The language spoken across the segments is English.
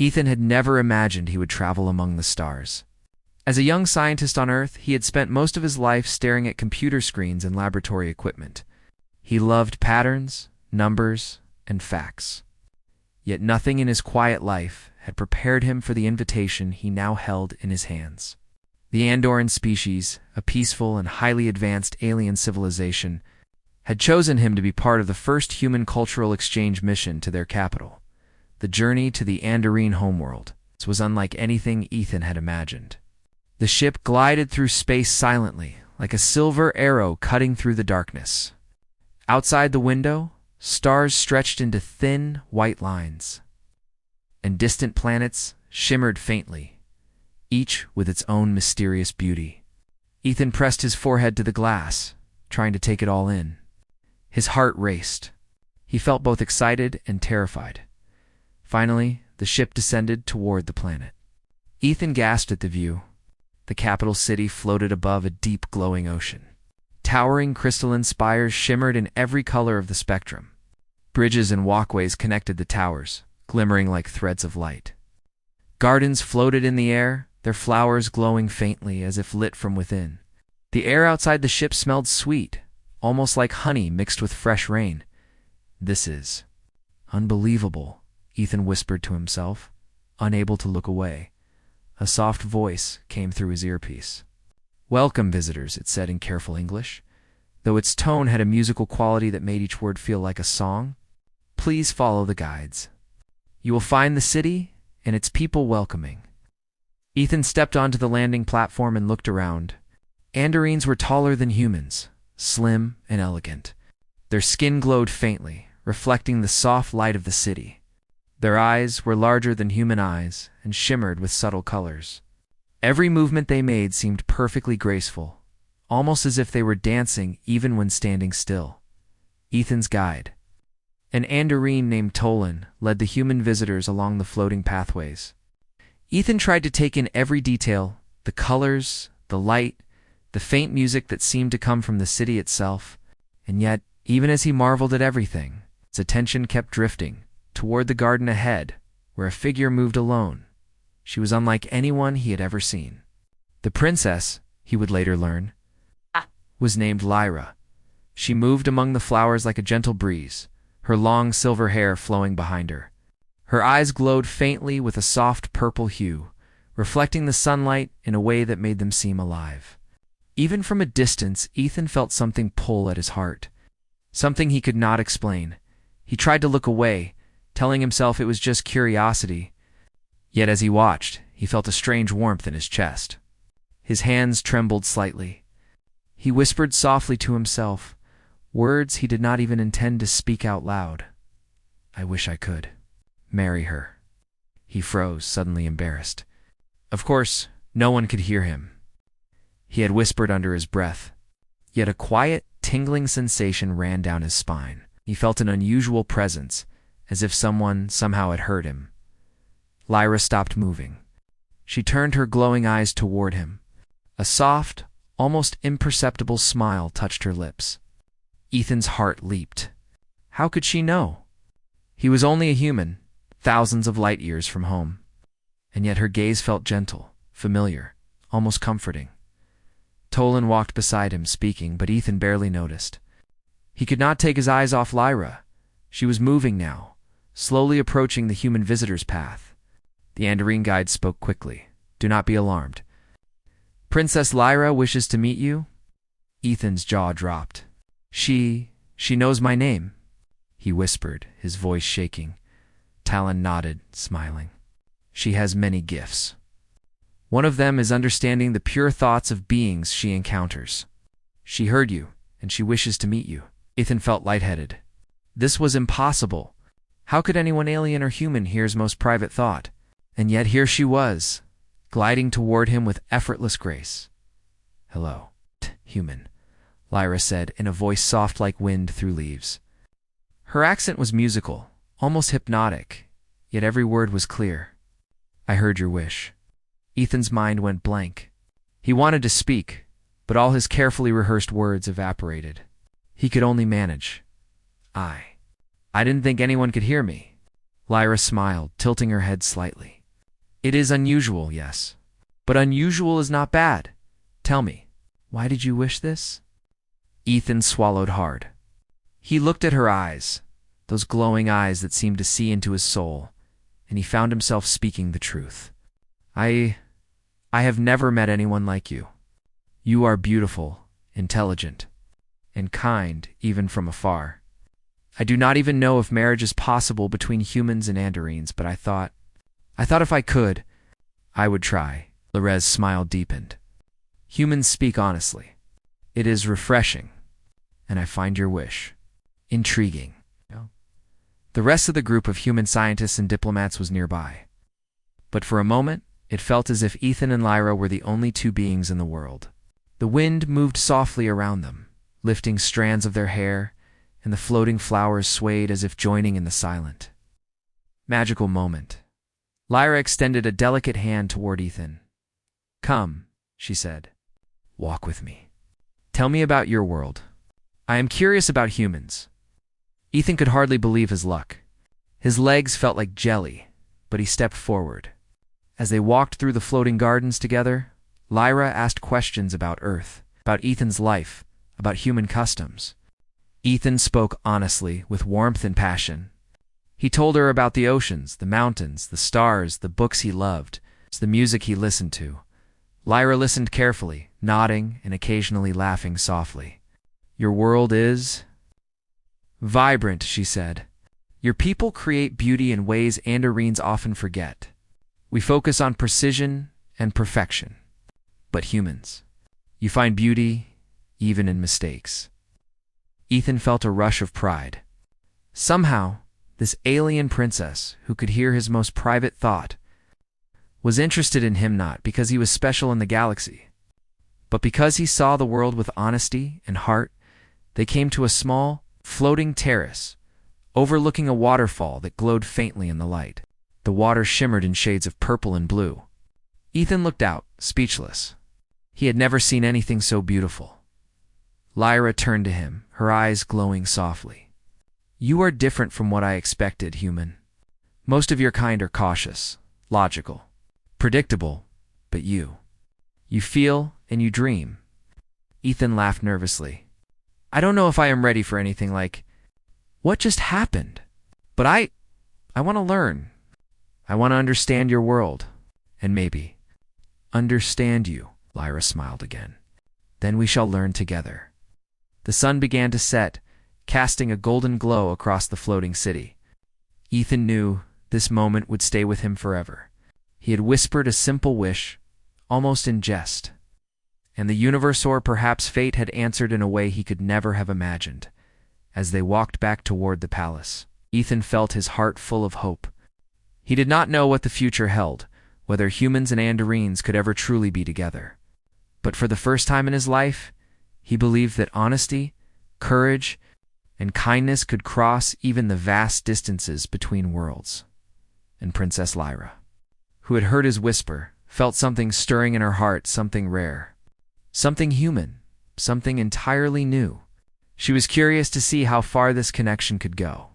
Ethan had never imagined he would travel among the stars. As a young scientist on Earth, he had spent most of his life staring at computer screens and laboratory equipment. He loved patterns, numbers, and facts. Yet nothing in his quiet life had prepared him for the invitation he now held in his hands. The Andoran species, a peaceful and highly advanced alien civilization, had chosen him to be part of the first human cultural exchange mission to their capital. The journey to the Andarine homeworld was unlike anything Ethan had imagined. The ship glided through space silently, like a silver arrow cutting through the darkness. Outside the window, stars stretched into thin, white lines, and distant planets shimmered faintly, each with its own mysterious beauty. Ethan pressed his forehead to the glass, trying to take it all in. His heart raced. He felt both excited and terrified. Finally, the ship descended toward the planet. Ethan gasped at the view. The capital city floated above a deep, glowing ocean. Towering crystalline spires shimmered in every color of the spectrum. Bridges and walkways connected the towers, glimmering like threads of light. Gardens floated in the air, their flowers glowing faintly as if lit from within. The air outside the ship smelled sweet, almost like honey mixed with fresh rain. "This is unbelievable," Ethan whispered to himself, unable to look away. A soft voice came through his earpiece. "Welcome, visitors," it said in careful English, though its tone had a musical quality that made each word feel like a song. "Please follow the guides. You will find the city and its people welcoming." Ethan stepped onto the landing platform and looked around. Andarines were taller than humans, slim and elegant. Their skin glowed faintly, reflecting the soft light of the city. Their eyes were larger than human eyes and shimmered with subtle colors. Every movement they made seemed perfectly graceful, almost as if they were dancing even when standing still. Ethan's guide, an Andarine named Tolan, led the human visitors along the floating pathways. Ethan tried to take in every detail, the colors, the light, the faint music that seemed to come from the city itself, and yet, even as he marveled at everything, his attention kept drifting toward the garden ahead, where a figure moved alone. She was unlike anyone he had ever seen. The princess, he would later learn, was named Lyra. She moved among the flowers like a gentle breeze, her long silver hair flowing behind her. Her eyes glowed faintly with a soft purple hue, reflecting the sunlight in a way that made them seem alive. Even from a distance, Ethan felt something pull at his heart, something he could not explain. He tried to look away, telling himself it was just curiosity. Yet as he watched, he felt a strange warmth in his chest. His hands trembled slightly. He whispered softly to himself, words he did not even intend to speak out loud. "I wish I could marry her." He froze, suddenly embarrassed. Of course, no one could hear him. He had whispered under his breath, yet a quiet, tingling sensation ran down his spine. He felt an unusual presence, as if someone somehow had heard him. Lyra stopped moving. She turned her glowing eyes toward him. A soft, almost imperceptible smile touched her lips. Ethan's heart leaped. How could she know? He was only a human, thousands of light years from home. And yet her gaze felt gentle, familiar, almost comforting. Tolan walked beside him, speaking, but Ethan barely noticed. He could not take his eyes off Lyra. She was moving now, slowly approaching the human visitor's path. The Andarine guide spoke quickly. "Do not be alarmed. Princess Lyra wishes to meet you." Ethan's jaw dropped. She knows my name," he whispered, his voice shaking. Talon nodded, smiling. "She has many gifts. One of them is understanding the pure thoughts of beings she encounters. She heard you, and she wishes to meet you." Ethan felt lightheaded. This was impossible. How could anyone alien or human hear his most private thought? And yet here she was, gliding toward him with effortless grace. "Hello, human," Lyra said in a voice soft like wind through leaves. Her accent was musical, almost hypnotic, yet every word was clear. "I heard your wish." Ethan's mind went blank. He wanted to speak, but all his carefully rehearsed words evaporated. He could only manage. I didn't think anyone could hear me. Lyra smiled, tilting her head slightly. It is unusual, yes. But unusual is not bad. Tell me, why did you wish this? Ethan swallowed hard. He looked at her eyes, those glowing eyes that seemed to see into his soul, and he found himself speaking the truth. I have never met anyone like you. You are beautiful, intelligent, and kind, even from afar. I do not even know if marriage is possible between humans and Andarines, but I thought if I could, I would try. Lorez's smile deepened. Humans speak honestly. It is refreshing, and I find your wish intriguing. The rest of the group of human scientists and diplomats was nearby. But for a moment, it felt as if Ethan and Lyra were the only two beings in the world. The wind moved softly around them, lifting strands of their hair, and the floating flowers swayed as if joining in the silent, magical moment. Lyra extended a delicate hand toward Ethan. Come, she said. Walk with me. Tell me about your world. I am curious about humans. Ethan could hardly believe his luck. His legs felt like jelly, but he stepped forward. As they walked through the floating gardens together, Lyra asked questions about Earth, about Ethan's life, about human customs. Ethan spoke honestly, with warmth and passion. He told her about the oceans, the mountains, the stars, the books he loved, the music he listened to. Lyra listened carefully, nodding and occasionally laughing softly. Your world is vibrant, she said. Your people create beauty in ways Andarines often forget. We focus on precision and perfection. But humans, you find beauty even in mistakes. Ethan felt a rush of pride. Somehow, this alien princess, who could hear his most private thought, was interested in him not because he was special in the galaxy, but because he saw the world with honesty and heart. They came to a small, floating terrace, overlooking a waterfall that glowed faintly in the light. The water shimmered in shades of purple and blue. Ethan looked out, speechless. He had never seen anything so beautiful. Lyra turned to him, her eyes glowing softly. You are different from what I expected, human. Most of your kind are cautious, logical, predictable, but you feel and you dream. Ethan laughed nervously. I don't know if I am ready for anything like what just happened, but I want to learn. I want to understand your world, and maybe understand you. Lyra smiled again. Then we shall learn together. The sun began to set, casting a golden glow across the floating city. Ethan knew this moment would stay with him forever. He had whispered a simple wish, almost in jest, and the universe, or perhaps fate, had answered in a way he could never have imagined. As they walked back toward the palace, Ethan felt his heart full of hope. He did not know what the future held, whether humans and Andarines could ever truly be together. But for the first time in his life, he believed that honesty, courage, and kindness could cross even the vast distances between worlds. And Princess Lyra, who had heard his whisper, felt something stirring in her heart, something rare, something human, something entirely new. She was curious to see how far this connection could go,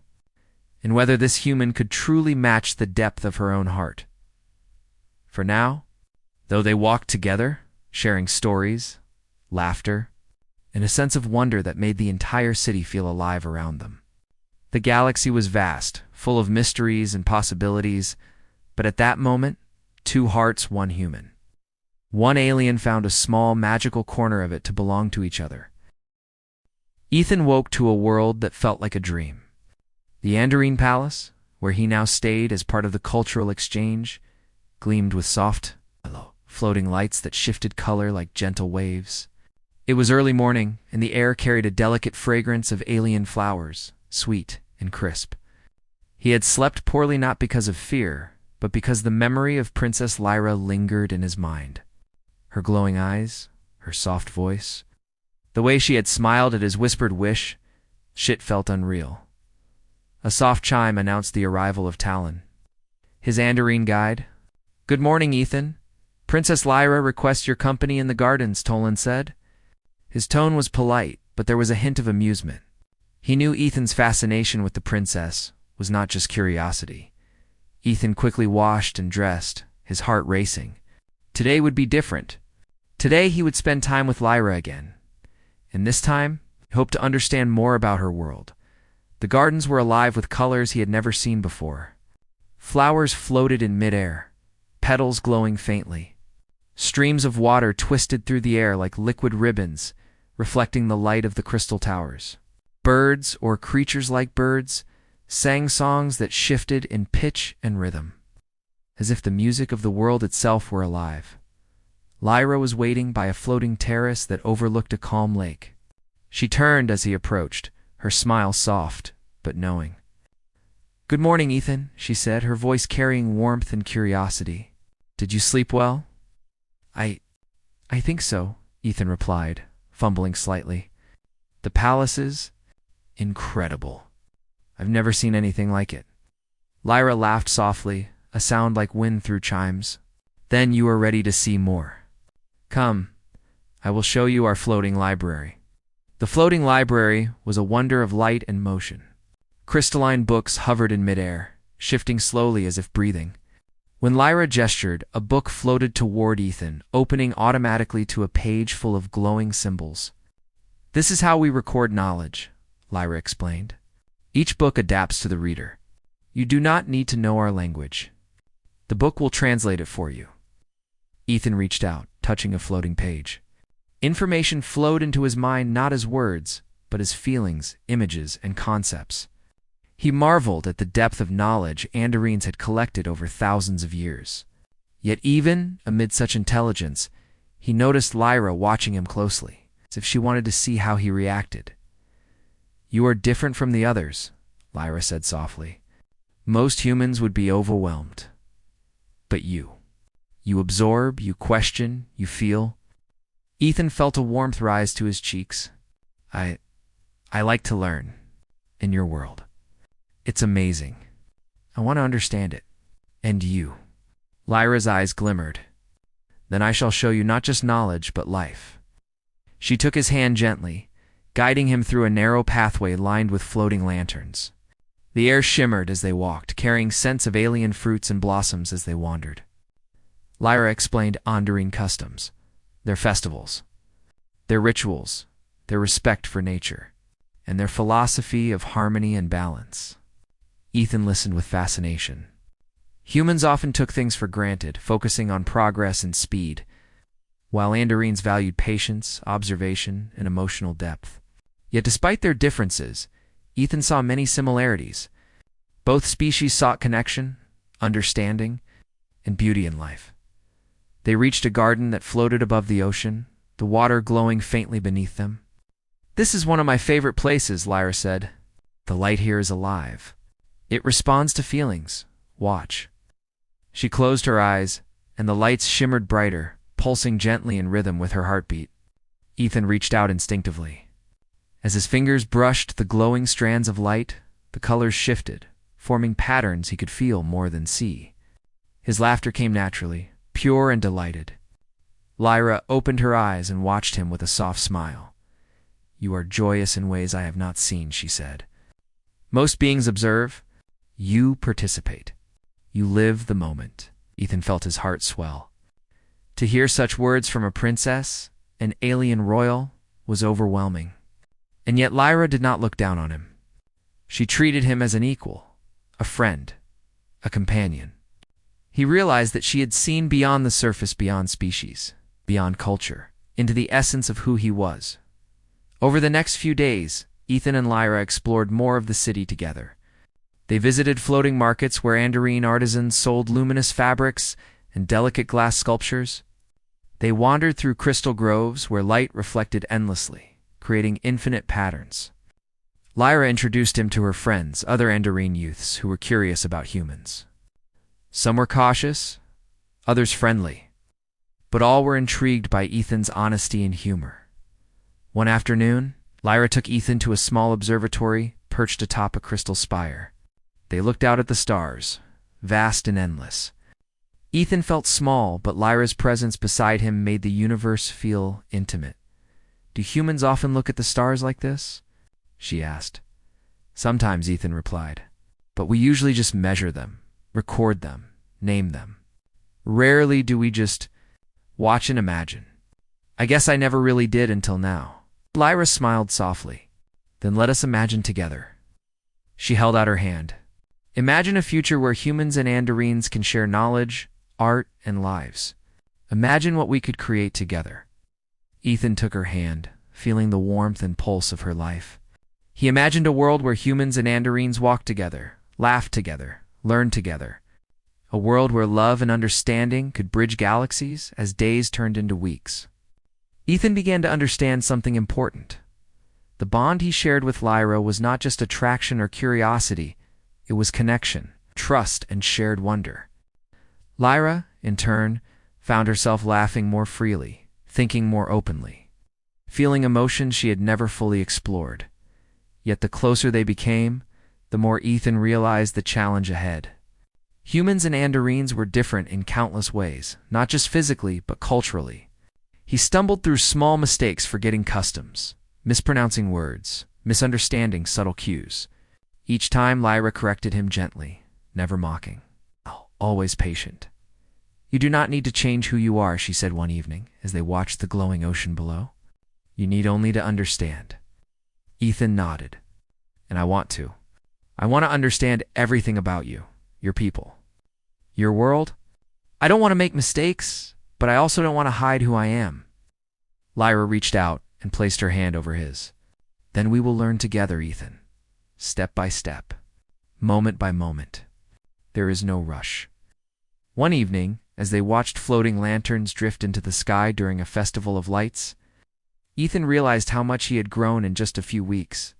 and whether this human could truly match the depth of her own heart. For now, though they walked together, sharing stories, laughter, and a sense of wonder that made the entire city feel alive around them. The galaxy was vast, full of mysteries and possibilities, but at that moment, two hearts, one human. One alien found a small, magical corner of it to belong to each other. Ethan woke to a world that felt like a dream. The Andarine Palace, where he now stayed as part of the cultural exchange, gleamed with soft, floating lights that shifted color like gentle waves. It was early morning, and the air carried a delicate fragrance of alien flowers, sweet and crisp. He had slept poorly not because of fear, but because the memory of Princess Lyra lingered in his mind. Her glowing eyes, her soft voice, the way she had smiled at his whispered wish, shit felt unreal. A soft chime announced the arrival of Talon, his Andarine guide. Good morning, Ethan. Princess Lyra requests your company in the gardens, Tolan said. His tone was polite, but there was a hint of amusement. He knew Ethan's fascination with the princess was not just curiosity. Ethan quickly washed and dressed, his heart racing. Today would be different. Today he would spend time with Lyra again. And this time, he hoped to understand more about her world. The gardens were alive with colors he had never seen before. Flowers floated in midair, petals glowing faintly. Streams of water twisted through the air like liquid ribbons, reflecting the light of the crystal towers. Birds, or creatures like birds, sang songs that shifted in pitch and rhythm, as if the music of the world itself were alive. Lyra was waiting by a floating terrace that overlooked a calm lake. She turned as he approached, her smile soft but knowing. "Good morning, Ethan," she said, her voice carrying warmth and curiosity. "Did you sleep well?" I think so," Ethan replied, fumbling slightly. "The palace is incredible. I've never seen anything like it." Lyra laughed softly, a sound like wind through chimes. "Then you are ready to see more. Come, I will show you our floating library." The floating library was a wonder of light and motion. Crystalline books hovered in midair, shifting slowly as if breathing. When Lyra gestured, a book floated toward Ethan, opening automatically to a page full of glowing symbols. "This is how we record knowledge," Lyra explained. "Each book adapts to the reader. You do not need to know our language. The book will translate it for you." Ethan reached out, touching a floating page. Information flowed into his mind not as words, but as feelings, images, and concepts. He marveled at the depth of knowledge Andarines had collected over thousands of years. Yet even amid such intelligence, he noticed Lyra watching him closely, as if she wanted to see how he reacted. "You are different from the others," Lyra said softly. "Most humans would be overwhelmed. But you absorb, you question, you feel." Ethan felt a warmth rise to his cheeks. I like to learn. In your world. It's amazing. I want to understand it. And you." Lyra's eyes glimmered. "Then I shall show you not just knowledge, but life." She took his hand gently, guiding him through a narrow pathway lined with floating lanterns. The air shimmered as they walked, carrying scents of alien fruits and blossoms as they wandered. Lyra explained Andarine customs, their festivals, their rituals, their respect for nature, and their philosophy of harmony and balance. Ethan listened with fascination. Humans often took things for granted, focusing on progress and speed, while Andarines valued patience, observation, and emotional depth. Yet despite their differences, Ethan saw many similarities. Both species sought connection, understanding, and beauty in life. They reached a garden that floated above the ocean, the water glowing faintly beneath them. "This is one of my favorite places," Lyra said. "The light here is alive. It responds to feelings. Watch." She closed her eyes, and the lights shimmered brighter, pulsing gently in rhythm with her heartbeat. Ethan reached out instinctively. As his fingers brushed the glowing strands of light, the colors shifted, forming patterns he could feel more than see. His laughter came naturally, pure and delighted. Lyra opened her eyes and watched him with a soft smile. "You are joyous in ways I have not seen," she said. "Most beings observe. You participate. You live the moment." Ethan felt his heart swell. To hear such words from a princess, an alien royal, was overwhelming. And yet Lyra did not look down on him. She treated him as an equal, a friend, a companion. He realized that she had seen beyond the surface, beyond species, beyond culture, into the essence of who he was. Over the next few days, Ethan and Lyra explored more of the city together. They visited floating markets where Andarine artisans sold luminous fabrics and delicate glass sculptures. They wandered through crystal groves where light reflected endlessly, creating infinite patterns. Lyra introduced him to her friends, other Andarine youths who were curious about humans. Some were cautious, others friendly, but all were intrigued by Ethan's honesty and humor. One afternoon, Lyra took Ethan to a small observatory perched atop a crystal spire. They looked out at the stars, vast and endless. Ethan felt small, but Lyra's presence beside him made the universe feel intimate. "Do humans often look at the stars like this?" she asked. "Sometimes," Ethan replied, "but we usually just measure them, record them, name them. Rarely do we just watch and imagine. I guess I never really did until now. Lyra smiled softly. Then let us imagine together. She held out her hand. Imagine a future where humans and Anderines can share knowledge, art, and lives. Imagine what we could create together. Ethan took her hand, feeling the warmth and pulse of her life. He imagined a world where humans and Anderines walked together, laughed together, learned together. A world where love and understanding could bridge galaxies as days turned into weeks. Ethan began to understand something important. The bond he shared with Lyra was not just attraction or curiosity, it was connection, trust, and shared wonder. Lyra, in turn, found herself laughing more freely, thinking more openly, feeling emotions she had never fully explored. Yet the closer they became, the more Ethan realized the challenge ahead. Humans and Anderines were different in countless ways, not just physically, but culturally. He stumbled through small mistakes, forgetting customs, mispronouncing words, misunderstanding subtle cues. Each time Lyra corrected him gently, never mocking, always patient. You do not need to change who you are, she said one evening as they watched the glowing ocean below. You need only to understand. Ethan nodded. And I want to. I want to understand everything about you, your people, your world. I don't want to make mistakes, but I also don't want to hide who I am. Lyra reached out and placed her hand over his. Then we will learn together, Ethan. Step by step, moment by moment. There is no rush. One evening, as they watched floating lanterns drift into the sky during a festival of lights, Ethan realized how much he had grown in just a few weeks.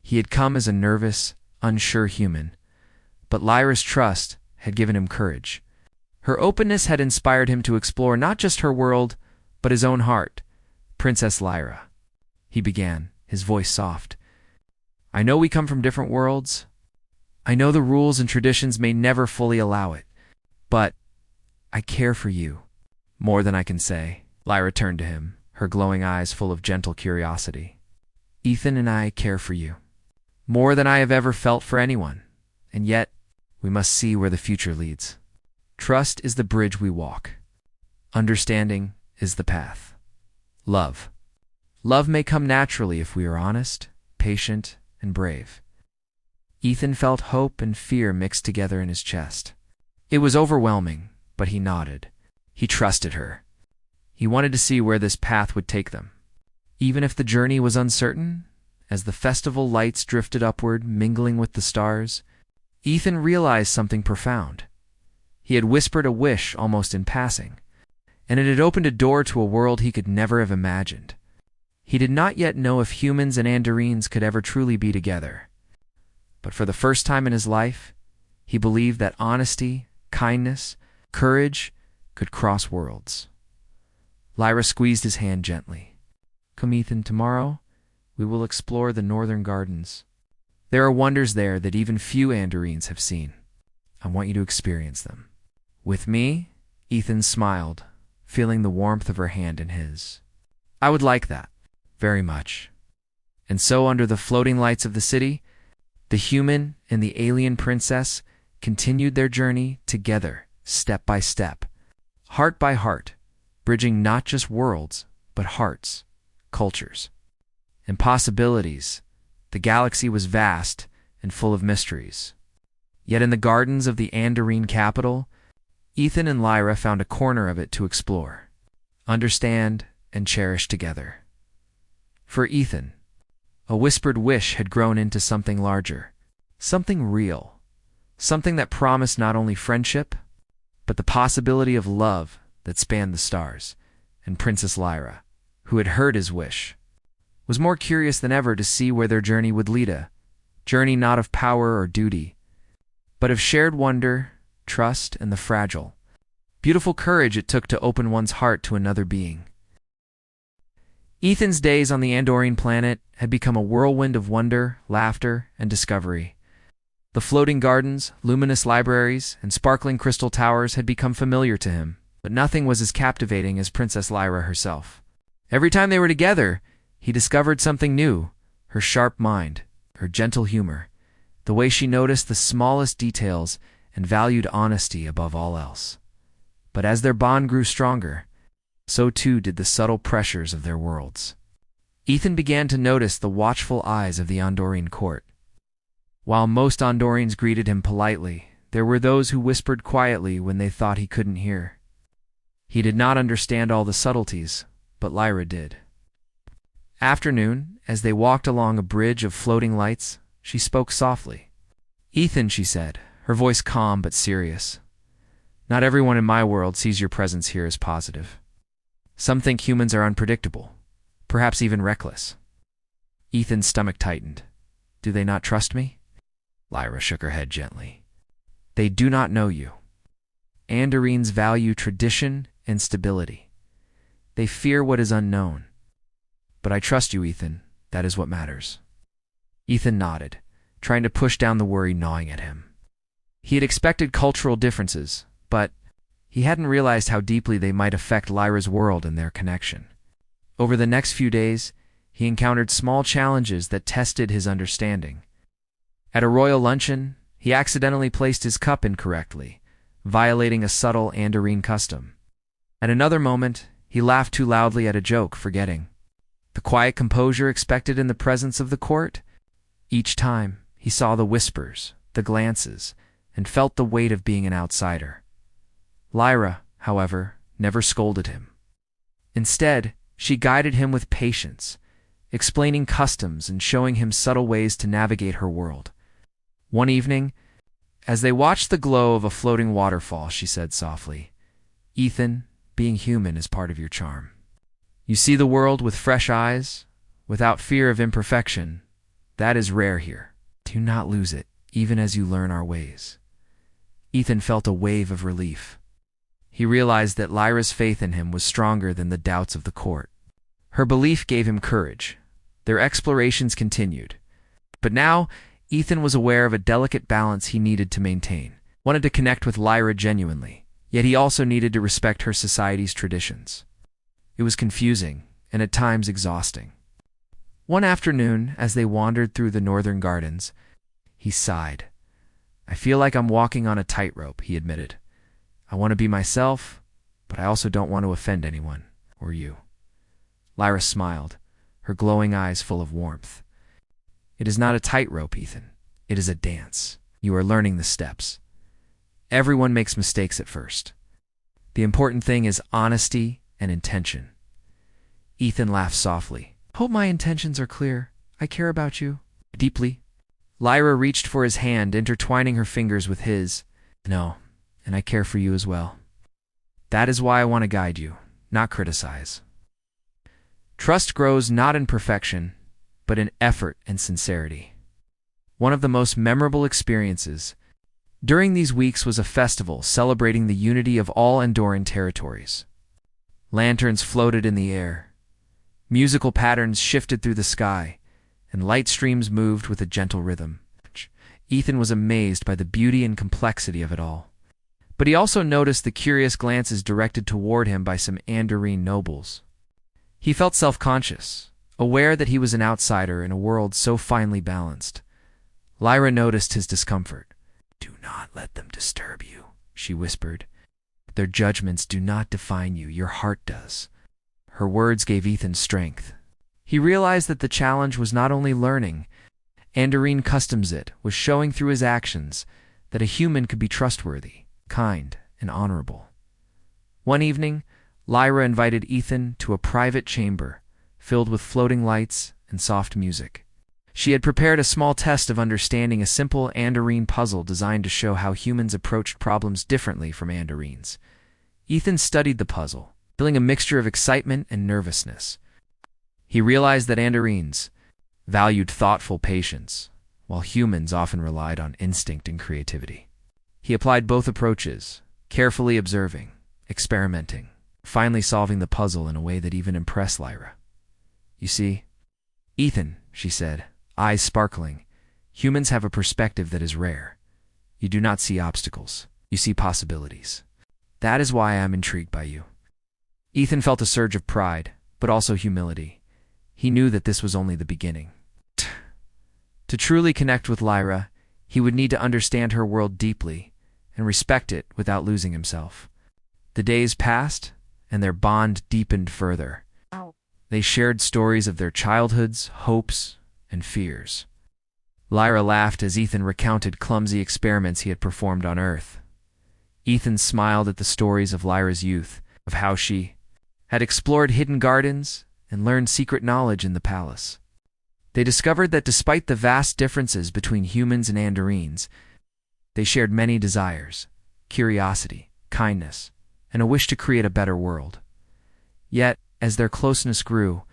He had come as a nervous, unsure human, but Lyra's trust had given him courage. Her openness had inspired him to explore not just her world, but his own heart. Princess Lyra, he began, his voice soft. I know we come from different worlds. I know the rules and traditions may never fully allow it, but I care for you more than I can say. Lyra turned to him, her glowing eyes full of gentle curiosity. Ethan and I care for you more than I have ever felt for anyone, and yet we must see where the future leads. Trust is the bridge we walk. Understanding is the path. Love. Love may come naturally if we are honest, patient, and brave. Ethan felt hope and fear mixed together in his chest. It was overwhelming, but he nodded. He trusted her. He wanted to see where this path would take them. Even if the journey was uncertain, as the festival lights drifted upward, mingling with the stars, Ethan realized something profound. He had whispered a wish almost in passing, and it had opened a door to a world he could never have imagined. He did not yet know if humans and Anderines could ever truly be together. But for the first time in his life, he believed that honesty, kindness, courage could cross worlds. Lyra squeezed his hand gently. Come, Ethan, tomorrow we will explore the northern gardens. There are wonders there that even few Anderines have seen. I want you to experience them. With me? Ethan smiled, feeling the warmth of her hand in his. I would like that. Very much. And so under the floating lights of the city, the human and the alien princess continued their journey together, step by step, heart by heart, bridging not just worlds, but hearts, cultures, and possibilities. The galaxy was vast and full of mysteries. Yet in the gardens of the Anderine capital, Ethan and Lyra found a corner of it to explore, understand, and cherish together. For Ethan, a whispered wish had grown into something larger, something real, something that promised not only friendship, but the possibility of love that spanned the stars. And Princess Lyra, who had heard his wish, was more curious than ever to see where their journey would lead, a journey not of power or duty, but of shared wonder, trust, and the fragile, beautiful courage it took to open one's heart to another being. Ethan's days on the Andorian planet had become a whirlwind of wonder, laughter, and discovery. The floating gardens, luminous libraries, and sparkling crystal towers had become familiar to him, but nothing was as captivating as Princess Lyra herself. Every time they were together, he discovered something new: her sharp mind, her gentle humor, the way she noticed the smallest details and valued honesty above all else. But as their bond grew stronger, so too did the subtle pressures of their worlds. Ethan began to notice the watchful eyes of the Andorian court. While most Andorians greeted him politely, there were those who whispered quietly when they thought he couldn't hear. He did not understand all the subtleties, but Lyra did. Afternoon, as they walked along a bridge of floating lights, she spoke softly. "Ethan," she said, her voice calm but serious. "Not everyone in my world sees your presence here as positive. Some think humans are unpredictable, perhaps even reckless." Ethan's stomach tightened. "Do they not trust me?" Lyra shook her head gently. "They do not know you. Andorines value tradition and stability. They fear what is unknown. But I trust you, Ethan. That is what matters." Ethan nodded, trying to push down the worry gnawing at him. He had expected cultural differences, but he hadn't realized how deeply they might affect Lyra's world and their connection. Over the next few days, he encountered small challenges that tested his understanding. At a royal luncheon, he accidentally placed his cup incorrectly, violating a subtle Andorine custom. At another moment, he laughed too loudly at a joke, forgetting the quiet composure expected in the presence of the court. Each time, he saw the whispers, the glances, and felt the weight of being an outsider. Lyra, however, never scolded him. Instead, she guided him with patience, explaining customs and showing him subtle ways to navigate her world. One evening, as they watched the glow of a floating waterfall, she said softly, "Ethan, being human is part of your charm. You see the world with fresh eyes, without fear of imperfection. That is rare here. Do not lose it, even as you learn our ways." Ethan felt a wave of relief. He realized that Lyra's faith in him was stronger than the doubts of the court. Her belief gave him courage. Their explorations continued. But now, Ethan was aware of a delicate balance he needed to maintain. Wanted to connect with Lyra genuinely, yet he also needed to respect her society's traditions. It was confusing, and at times exhausting. One afternoon, as they wandered through the northern gardens, he sighed. "I feel like I'm walking on a tightrope," he admitted. "I want to be myself, but I also don't want to offend anyone, or you." Lyra smiled, her glowing eyes full of warmth. "It is not a tightrope, Ethan. It is a dance. You are learning the steps. Everyone makes mistakes at first. The important thing is honesty and intention." Ethan laughed softly. "Hope my intentions are clear. I care about you deeply." Lyra reached for his hand, intertwining her fingers with his. "No, and I care for you as well. That is why I want to guide you, not criticize." Trust grows not in perfection, but in effort and sincerity. One of the most memorable experiences during these weeks was a festival celebrating the unity of all Andoran territories. Lanterns floated in the air, musical patterns shifted through the sky, and light streams moved with a gentle rhythm. Ethan was amazed by the beauty and complexity of it all. But he also noticed the curious glances directed toward him by some Andorine nobles. He felt self-conscious, aware that he was an outsider in a world so finely balanced. Lyra noticed his discomfort. "Do not let them disturb you," she whispered. "Their judgments do not define you, your heart does." Her words gave Ethan strength. He realized that the challenge was not only learning, Andorine customs it was showing through his actions that a human could be trustworthy, kind, and honorable. One evening, Lyra invited Ethan to a private chamber filled with floating lights and soft music. She had prepared a small test of understanding, a simple Andorine puzzle designed to show how humans approached problems differently from Andorines. Ethan studied the puzzle, feeling a mixture of excitement and nervousness. He realized that Andorines valued thoughtful patience, while humans often relied on instinct and creativity. He applied both approaches, carefully observing, experimenting, finally solving the puzzle in a way that even impressed Lyra. "You see, Ethan," she said, eyes sparkling, "humans have a perspective that is rare. You do not see obstacles. You see possibilities. That is why I am intrigued by you." Ethan felt a surge of pride, but also humility. He knew that this was only the beginning. To truly connect with Lyra, he would need to understand her world deeply and respect it without losing himself. The days passed, and their bond deepened further. They shared stories of their childhoods, hopes, and fears. Lyra laughed as Ethan recounted clumsy experiments he had performed on Earth. Ethan smiled at the stories of Lyra's youth, of how she had explored hidden gardens and learned secret knowledge in the palace. They discovered that despite the vast differences between humans and Anderines, they shared many desires, curiosity, kindness, and a wish to create a better world. Yet, as their closeness grew,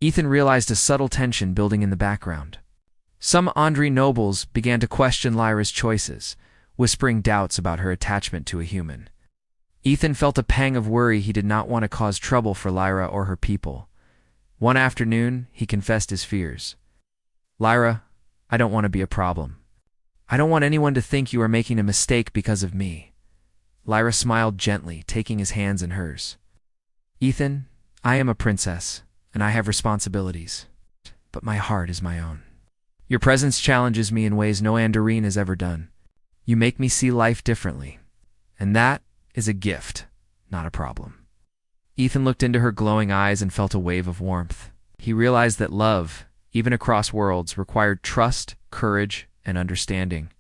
Ethan realized a subtle tension building in the background. Some Andri nobles began to question Lyra's choices, whispering doubts about her attachment to a human. Ethan felt a pang of worry. He did not want to cause trouble for Lyra or her people. One afternoon, he confessed his fears. "Lyra, I don't want to be a problem. I don't want anyone to think you are making a mistake because of me." Lyra smiled gently, taking his hands in hers. "Ethan, I am a princess, and I have responsibilities. But my heart is my own. Your presence challenges me in ways no Anderine has ever done. You make me see life differently. And that is a gift, not a problem." Ethan looked into her glowing eyes and felt a wave of warmth. He realized that love, even across worlds, required trust, courage, and understanding.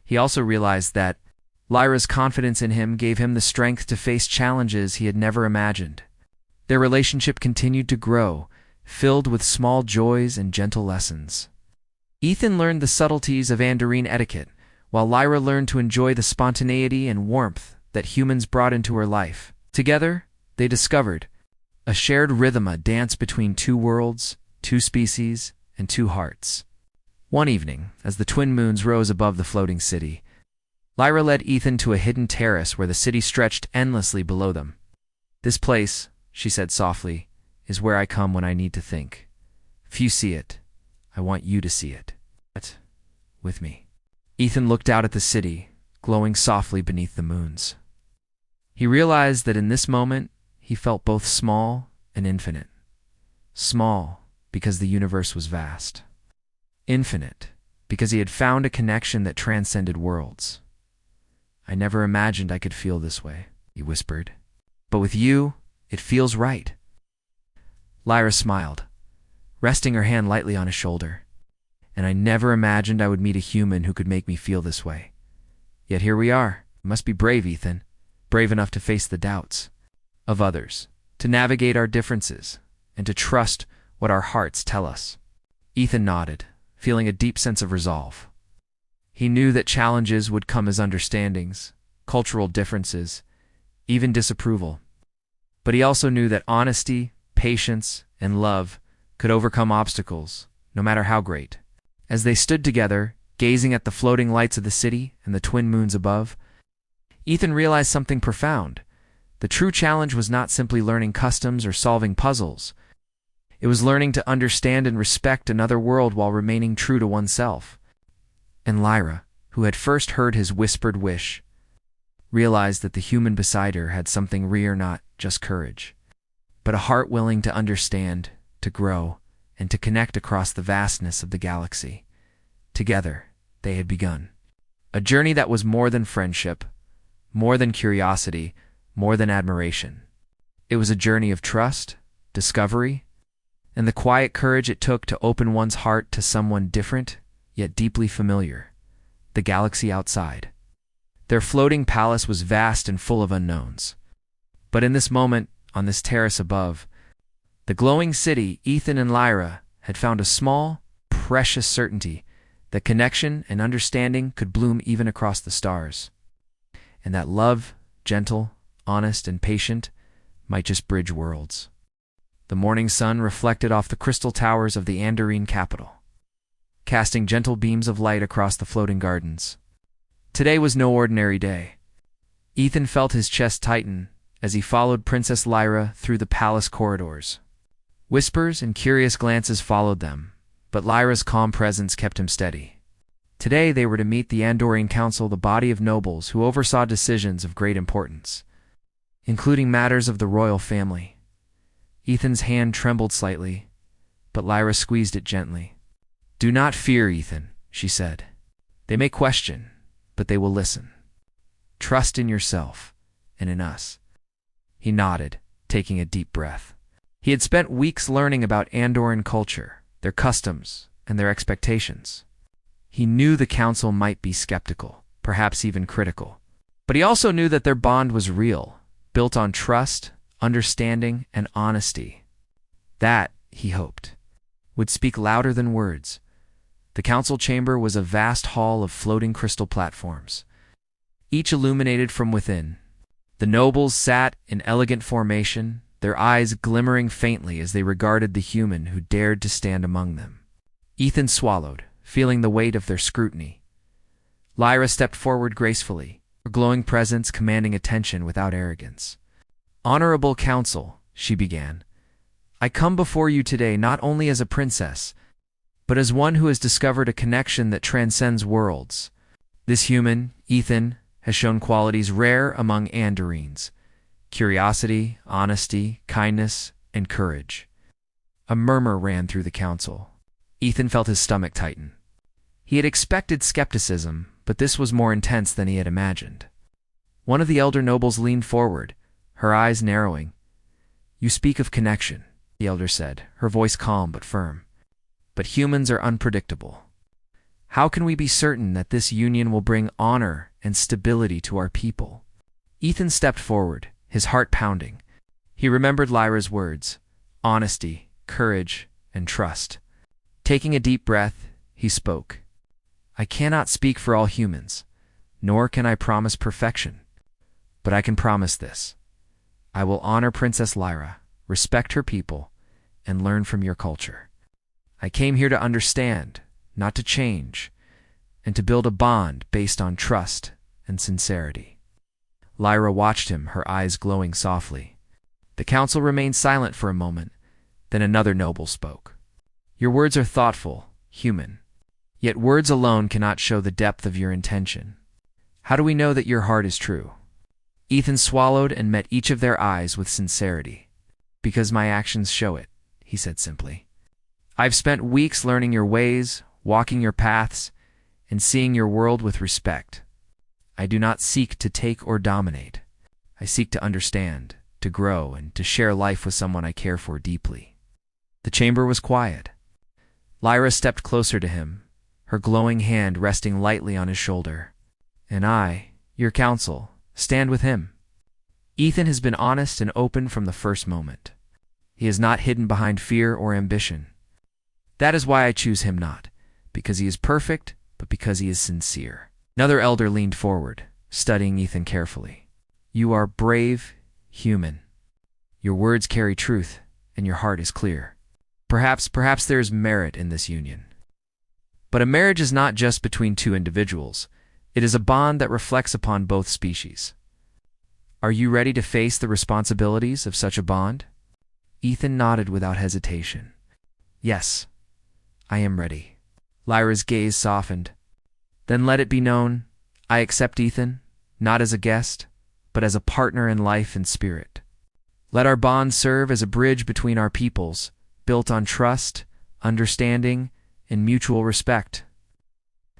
He also realized that Lyra's confidence in him gave him the strength to face challenges he had never imagined. Their relationship continued to grow, filled with small joys and gentle lessons. Ethan learned the subtleties of Anderine etiquette, while Lyra learned to enjoy the spontaneity and warmth that humans brought into her life. Together, they discovered a shared rhythm, a dance between two worlds, two species, and two hearts. One evening, as the twin moons rose above the floating city, Lyra led Ethan to a hidden terrace where the city stretched endlessly below them. "This place," she said softly, "is where I come when I need to think. If you see it, I want you to see it. With me." Ethan looked out at the city, glowing softly beneath the moons. He realized that in this moment, he felt both small and infinite. Small, because the universe was vast. Infinite, because he had found a connection that transcended worlds. "I never imagined I could feel this way," he whispered. "But with you, it feels right." Lyra smiled, resting her hand lightly on his shoulder. "And I never imagined I would meet a human who could make me feel this way. Yet here we are. You must be brave, Ethan. Brave enough to face the doubts of others, to navigate our differences, and to trust what our hearts tell us." Ethan nodded, feeling a deep sense of resolve. He knew that challenges would come as understandings, cultural differences, even disapproval. But he also knew that honesty, patience, and love could overcome obstacles, no matter how great. As they stood together, gazing at the floating lights of the city and the twin moons above, Ethan realized something profound. The true challenge was not simply learning customs or solving puzzles. It was learning to understand and respect another world while remaining true to oneself. And Lyra, who had first heard his whispered wish, realized that the human beside her had something rare, not just courage, but a heart willing to understand, to grow, and to connect across the vastness of the galaxy. Together, they had begun a journey that was more than friendship, more than curiosity, more than admiration. It was a journey of trust, discovery, and the quiet courage it took to open one's heart to someone different, yet deeply familiar, the galaxy outside. Their floating palace was vast and full of unknowns. But in this moment, on this terrace above, the glowing city, Ethan and Lyra had found a small, precious certainty that connection and understanding could bloom even across the stars, and that love, gentle, honest, and patient, might just bridge worlds. The morning sun reflected off the crystal towers of the Anderine capital, casting gentle beams of light across the floating gardens. Today was no ordinary day. Ethan felt his chest tighten as he followed Princess Lyra through the palace corridors. Whispers and curious glances followed them, but Lyra's calm presence kept him steady. Today they were to meet the Andorian Council, the body of nobles who oversaw decisions of great importance, including matters of the royal family. Ethan's hand trembled slightly, but Lyra squeezed it gently. "Do not fear, Ethan," she said. "They may question, but they will listen. Trust in yourself and in us." He nodded, taking a deep breath. He had spent weeks learning about Andoran culture, their customs, and their expectations. He knew the council might be skeptical, perhaps even critical. But he also knew that their bond was real, built on trust, understanding, and honesty. That, he hoped, would speak louder than words. The council chamber was a vast hall of floating crystal platforms, each illuminated from within. The nobles sat in elegant formation, their eyes glimmering faintly as they regarded the human who dared to stand among them. Ethan swallowed, feeling the weight of their scrutiny. Lyra stepped forward gracefully, her glowing presence commanding attention without arrogance. "Honorable Council," she began, "I come before you today not only as a princess, but as one who has discovered a connection that transcends worlds. This human, Ethan, has shown qualities rare among Andarines: curiosity, honesty, kindness, and courage." A murmur ran through the council. Ethan felt his stomach tighten. He had expected skepticism, but this was more intense than he had imagined. One of the elder nobles leaned forward, her eyes narrowing. "You speak of connection," the elder said, her voice calm but firm. "But humans are unpredictable. How can we be certain that this union will bring honor and stability to our people?" Ethan stepped forward, his heart pounding. He remembered Lyra's words: honesty, courage, and trust. Taking a deep breath, he spoke. "I cannot speak for all humans, nor can I promise perfection. But I can promise this. I will honor Princess Lyra, respect her people, and learn from your culture. I came here to understand, not to change, and to build a bond based on trust and sincerity." Lyra watched him, her eyes glowing softly. The council remained silent for a moment, then another noble spoke. "Your words are thoughtful, human. Yet words alone cannot show the depth of your intention. How do we know that your heart is true?" Ethan swallowed and met each of their eyes with sincerity. "Because my actions show it," he said simply. "I've spent weeks learning your ways, walking your paths, and seeing your world with respect. I do not seek to take or dominate. I seek to understand, to grow, and to share life with someone I care for deeply." The chamber was quiet. Lyra stepped closer to him, her glowing hand resting lightly on his shoulder. "And I, your counsel, stand with him. Ethan has been honest and open from the first moment. He is not hidden behind fear or ambition. That is why I choose him, not because he is perfect, but because he is sincere." Another elder leaned forward, studying Ethan carefully. "You are brave, human. Your words carry truth, and your heart is clear. Perhaps there is merit in this union. But a marriage is not just between two individuals. It is a bond that reflects upon both species. Are you ready to face the responsibilities of such a bond?" Ethan nodded without hesitation. "Yes, I am ready." Lyra's gaze softened. "Then let it be known, I accept Ethan, not as a guest, but as a partner in life and spirit. Let our bond serve as a bridge between our peoples, built on trust, understanding, and mutual respect."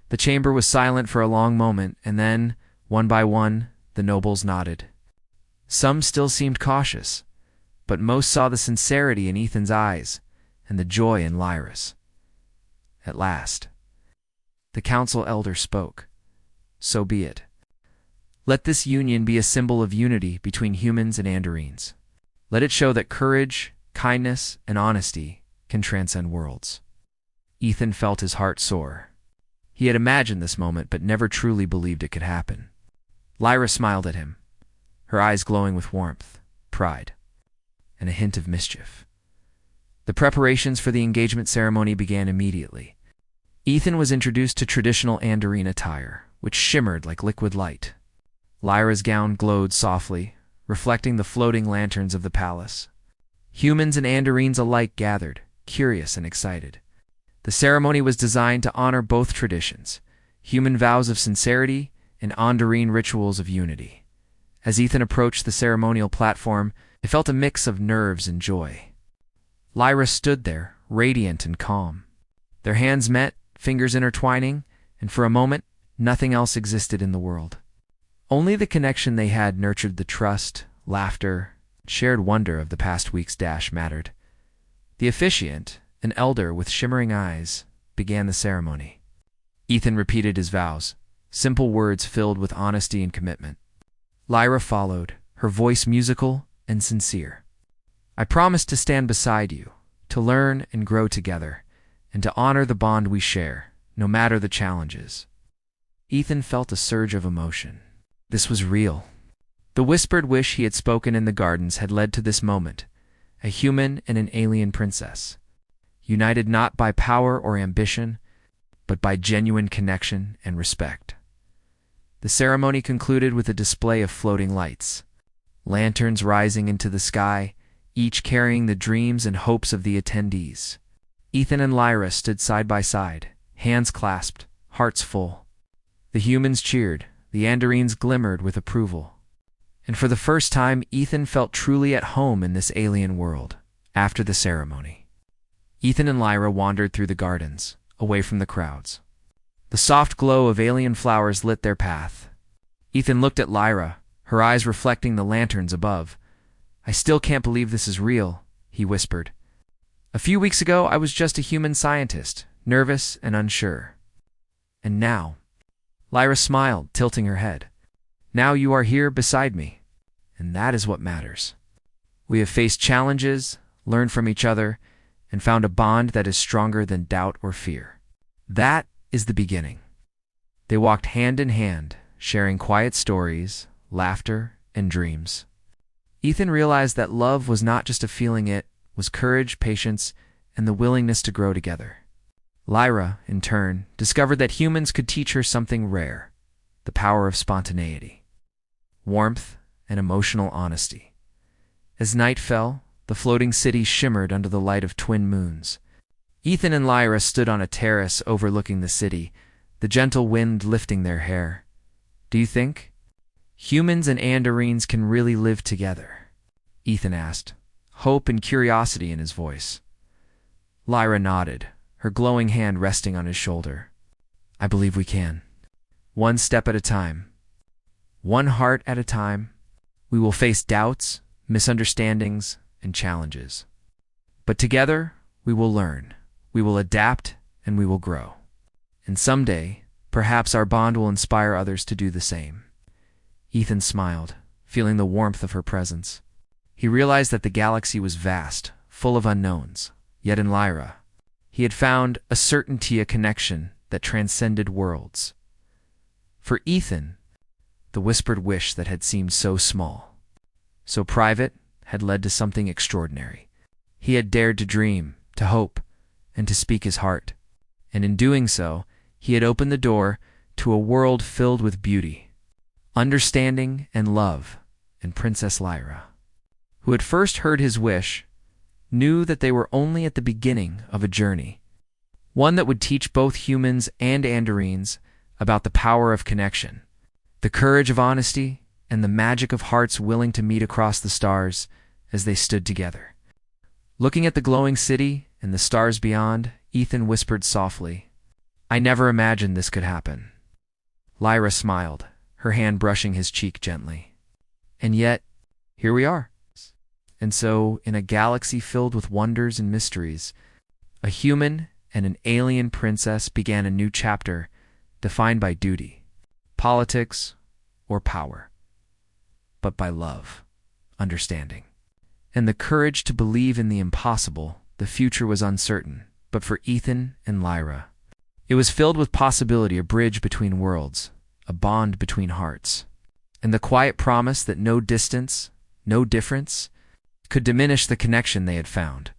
The chamber was silent for a long moment, and then, one by one, the nobles nodded. Some still seemed cautious, but most saw the sincerity in Ethan's eyes and the joy in Lyra's. At last, the council elder spoke. "So be it. Let this union be a symbol of unity between humans and Andarines. Let it show that courage, kindness, and honesty can transcend worlds." Ethan felt his heart soar. He had imagined this moment, but never truly believed it could happen. Lyra smiled at him, her eyes glowing with warmth, pride, and a hint of mischief. The preparations for the engagement ceremony began immediately. Ethan was introduced to traditional Andarine attire, which shimmered like liquid light. Lyra's gown glowed softly, reflecting the floating lanterns of the palace. Humans and Andarines alike gathered, curious and excited. The ceremony was designed to honor both traditions, human vows of sincerity and Andarine rituals of unity. As Ethan approached the ceremonial platform, he felt a mix of nerves and joy. Lyra stood there, radiant and calm. Their hands met, fingers intertwining, and for a moment, nothing else existed in the world. Only the connection they had nurtured the trust, laughter, shared wonder of the past week's dash mattered. The officiant, an elder with shimmering eyes, began the ceremony. Ethan repeated his vows, simple words filled with honesty and commitment. Lyra followed, her voice musical and sincere. I promise to stand beside you, to learn and grow together, and to honor the bond we share, no matter the challenges. Ethan felt a surge of emotion. This was real. The whispered wish he had spoken in the gardens had led to this moment, a human and an alien princess, united not by power or ambition, but by genuine connection and respect. The ceremony concluded with a display of floating lights, lanterns rising into the sky, each carrying the dreams and hopes of the attendees. Ethan and Lyra stood side by side, hands clasped, hearts full. The humans cheered, the Andarines glimmered with approval. And for the first time, Ethan felt truly at home in this alien world. After the ceremony, Ethan and Lyra wandered through the gardens, away from the crowds. The soft glow of alien flowers lit their path. Ethan looked at Lyra, her eyes reflecting the lanterns above. I still can't believe this is real, he whispered. A few weeks ago, I was just a human scientist, nervous and unsure. And now, Lyra smiled, tilting her head. Now you are here beside me, and that is what matters. We have faced challenges, learned from each other, and found a bond that is stronger than doubt or fear. That is the beginning. They walked hand in hand, sharing quiet stories, laughter, and dreams. Ethan realized that love was not just a feeling, it was courage, patience, and the willingness to grow together. Lyra, in turn, discovered that humans could teach her something rare, the power of spontaneity, warmth, and emotional honesty. As night fell, the floating city shimmered under the light of twin moons. Ethan and Lyra stood on a terrace overlooking the city, the gentle wind lifting their hair. Do you think humans and Andarines can really live together? Ethan asked, hope and curiosity in his voice. Lyra nodded, her glowing hand resting on his shoulder. I believe we can. One step at a time. One heart at a time. We will face doubts, misunderstandings, and challenges. But together, we will learn, we will adapt, and we will grow. And someday, perhaps our bond will inspire others to do the same. Ethan smiled, feeling the warmth of her presence. He realized that the galaxy was vast, full of unknowns, yet in Lyra, he had found a certainty, a connection that transcended worlds. For Ethan, the whispered wish that had seemed so small, so private, had led to something extraordinary. He had dared to dream, to hope, and to speak his heart. And in doing so, he had opened the door to a world filled with beauty, understanding, and love. And Princess Lyra, who had first heard his wish, knew that they were only at the beginning of a journey, one that would teach both humans and Andarines about the power of connection, the courage of honesty, and the magic of hearts willing to meet across the stars as they stood together. Looking at the glowing city and the stars beyond, Ethan whispered softly, I never imagined this could happen. Lyra smiled, her hand brushing his cheek gently. And yet, here we are. And so, in a galaxy filled with wonders and mysteries, a human and an alien princess began a new chapter defined by duty, politics, or power, but by love, understanding, and the courage to believe in the impossible. The future was uncertain, but for Ethan and Lyra, it was filled with possibility, a bridge between worlds, a bond between hearts, and the quiet promise that no distance, no difference, could diminish the connection they had found.